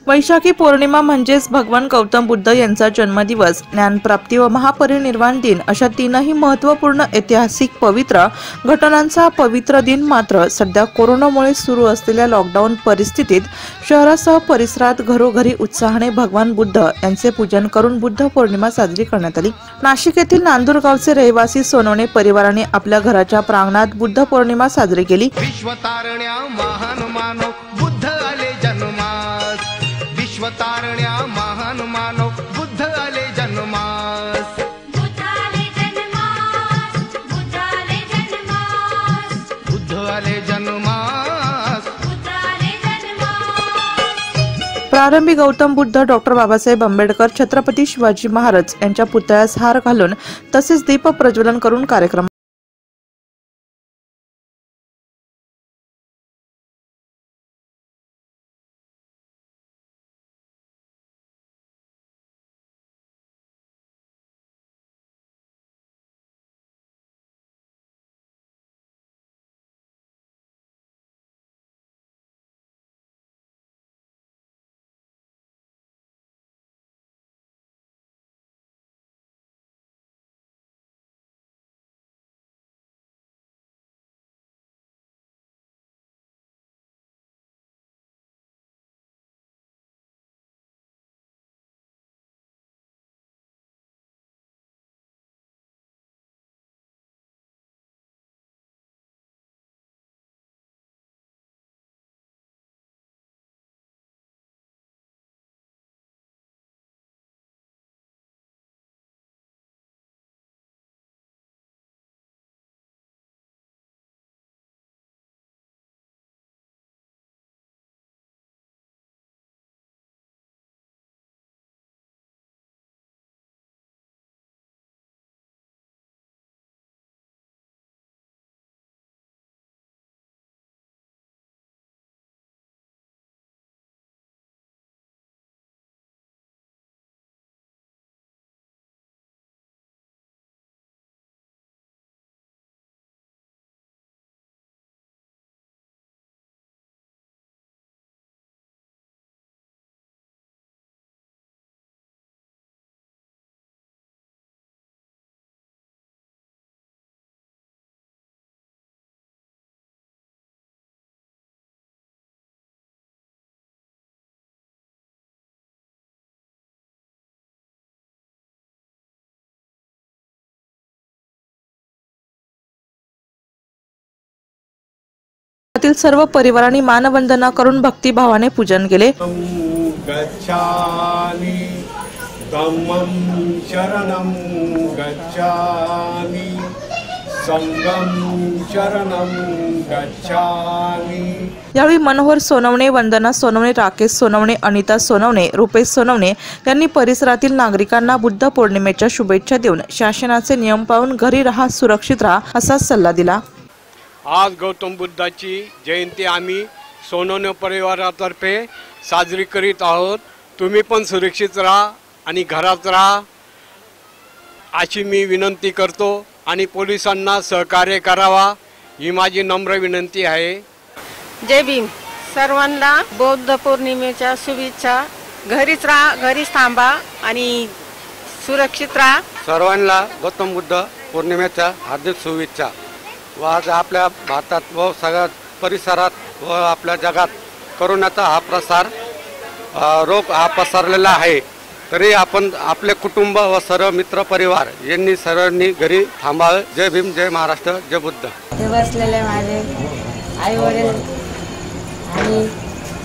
वैशाखी पौर्णिमा म्हणजेच भगवान गौतम बुद्ध यांचा जन्मदिवस, ज्ञानप्राप्ती व महापरिनिर्वाण दिन अशा तीनही महत्त्वपूर्ण ऐतिहासिक पवित्र घटनांचा पवित्र दिन मात्र सध्या कोरोनामुळे सुरू असलेल्या लॉकडाऊन परिस्थितीत शहरासह परिसरात घरोघरी उत्साहाने भगवान बुद्ध यांचे पूजन करून बुद्ध पौर्णिमा साजरी करण्यात आली। नाशिक येथील नांदूर गावचे रहिवासी सोनवणे परिवाराने आपल्या घराच्या प्रांगणात बुद्ध पौर्णिमा साजरी केली। विश्वतारण्या महान मानव बुद्ध आले जन्मास, विश्वतारण्या महान मानव बुद्ध आले जन्मास, बुद्ध आले जन्मास, बुद्ध आले जन्मास, बुद्ध आले जन्मास, बुद्ध आले जन्मास। प्रारंभी गौतम बुद्ध, डॉक्टर बाबासाहेब आंबेडकर, छत्रपती शिवाजी महाराज यांच्या पुतळ्यास हार घालून तसेच दीप प्रज्वलन करून कार्यक्रम सर्व परिवारांनी मानवंदना करून भक्तिभावाने पूजन केले। गच्छामि धम्मं शरणं गच्छामि संघं शरणं गच्छामि। यावेळी मनोहर सोनवणे, वंदना सोनवणे, राकेश सोनवणे, अनिता सोनवणे, रुपेश सोनवणे यांनी परिसरातील नागरिकांना बुद्ध पौर्णिमेच्या शुभेच्छा देऊन शासनाचे नियम पाळून घरी राहा, सुरक्षित राहा असा सल्ला दिला। आज गौतम बुद्धाची जयंती आम्ही सोनवणे परिवारातर्फे साजरी करीत आहोत। तुम्ही पण सुरक्षित राहा आणि घरात राहा अशी मी विनंती करतो आणि पोलिसांना सहकार्य करावा ही माझी नम्र विनंती आहे। जय भीम। सर्वांना बौद्ध पौर्णिमेच्या शुभेच्छा। घरीच राहा, घरीच थांबा आणि सुरक्षित राहा। सर्वांना गौतम बुद्ध पौर्णिमेच्या हार्दिक शुभेच्छा। व आज आपल्या भारतात व सगळ्या परिसरात व आपल्या जगात कोरोनाचा हा प्रसार रोग हा पसरलेला आहे, तरी आपण आपले कुटुंब व सर्व मित्र परिवार यांनी सर्वांनी घरी थांबावे। जय भीम, जय महाराष्ट्र, जय बुद्ध। ते बसलेले माझे आई वडील आणि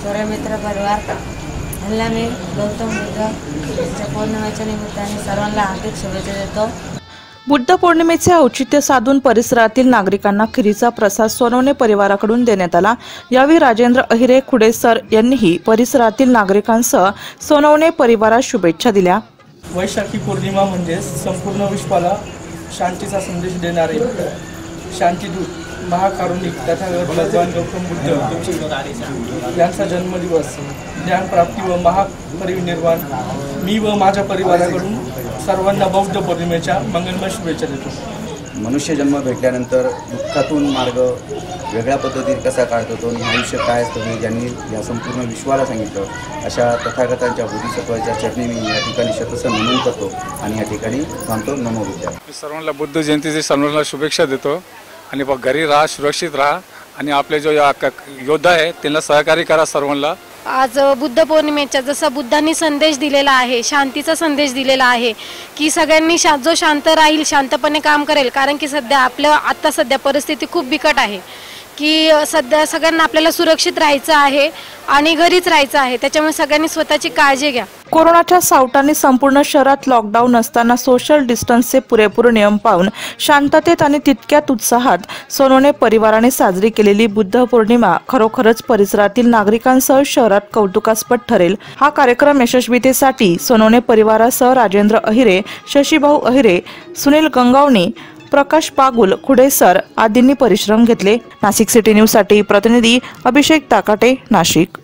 सर्व मित्र परिवार यांना मी गौतम बुद्ध पौर्णिमेच्या निमित्ताने सर्वांना हार्दिक शुभेच्छा देतो। बुद्ध पौर्णिमेचे औचित्य साधून परिसरातील नागरिकांना खिरीचा प्रसाद सोनवणे परिवाराकडून देण्यात आला। यावेळी राजेंद्र अहिरे खुडेसर यांनीही परिसरातील नागरिकांसह सोनवणे परिवारास शुभेच्छा दिल्या। वैशाखी पौर्णिमा म्हणजे संपूर्ण विश्वाला शांतीचा संदेश देणारे शांतीदूत महाकारुणिक तथागत भगवान गौतम बुद्ध यांचा जन्मदिवस, ज्ञानप्राप्ती व महापरिनिर्वाण मी व माझ्या परिवाराकडून सर्वांना बौद्ध पौर्णिमेच्या मंगलमय शुभेच्छा देतो। मनुष्य जन्म भेटल्यानंतर दुःखातून मार्ग वेगळ्या पद्धतीने कसा काढतो तो आणि आयुष्य काय असतं हे ज्यांनी या संपूर्ण विश्वाला सांगितलं अशा तथागतांच्या बोधिसत्वाच्या चरणी मी या ठिकाणी शतसं नमन करतो आणि या ठिकाणी थांबतो. नमो बुद्धाय. मी सर्वांना बुद्ध जयंतीची सर्वांना शुभेच्छा देतो आणि घरी राहा, सुरक्षित राहा आणि आपले जो योद्धा आहे त्यांना सहकार्य करा सर्वांना. आज बुद्ध पौर्णिमेचा जसा बुद्धांनी संदेश दिलेला आहे, शांतीचा संदेश दिलेला आहे की सगळ्यांनी जो शांत राहील, शांतपणे काम करेल. कारण की आता सध्या परिस्थिती खूप बिकट आहे की सध्या सगळ्यांना आपल्याला सुरक्षित राहायचं आहे आणि घरीच राहायचं आहे. त्याच्यामुळे सगळ्यांनी स्वतःची काळजी घ्या. कोरोनाच्या सावटाने संपूर्ण शहरात लॉकडाऊन असताना सोशल डिस्टन्सचे पुरेपूर नियम पाळून शांततेत आणि तितक्यात उत्साहात सोनवणे परिवाराने साजरी केलेली बुद्ध पौर्णिमा खरोखरच परिसरातील नागरिकांसह शहरात कौतुकास्पद ठरेल. हा कार्यक्रम यशस्वीतेसाठी सोनवणे परिवारासह राजेंद्र अहिरे, शशीभाऊ अहिरे, सुनील गंगावणी, प्रकाश पागुल, खुडेसर आदींनी परिश्रम घेतले. नाशिक सिटी न्यूज साठी प्रतिनिधी अभिषेक ताकाटे, नाशिक.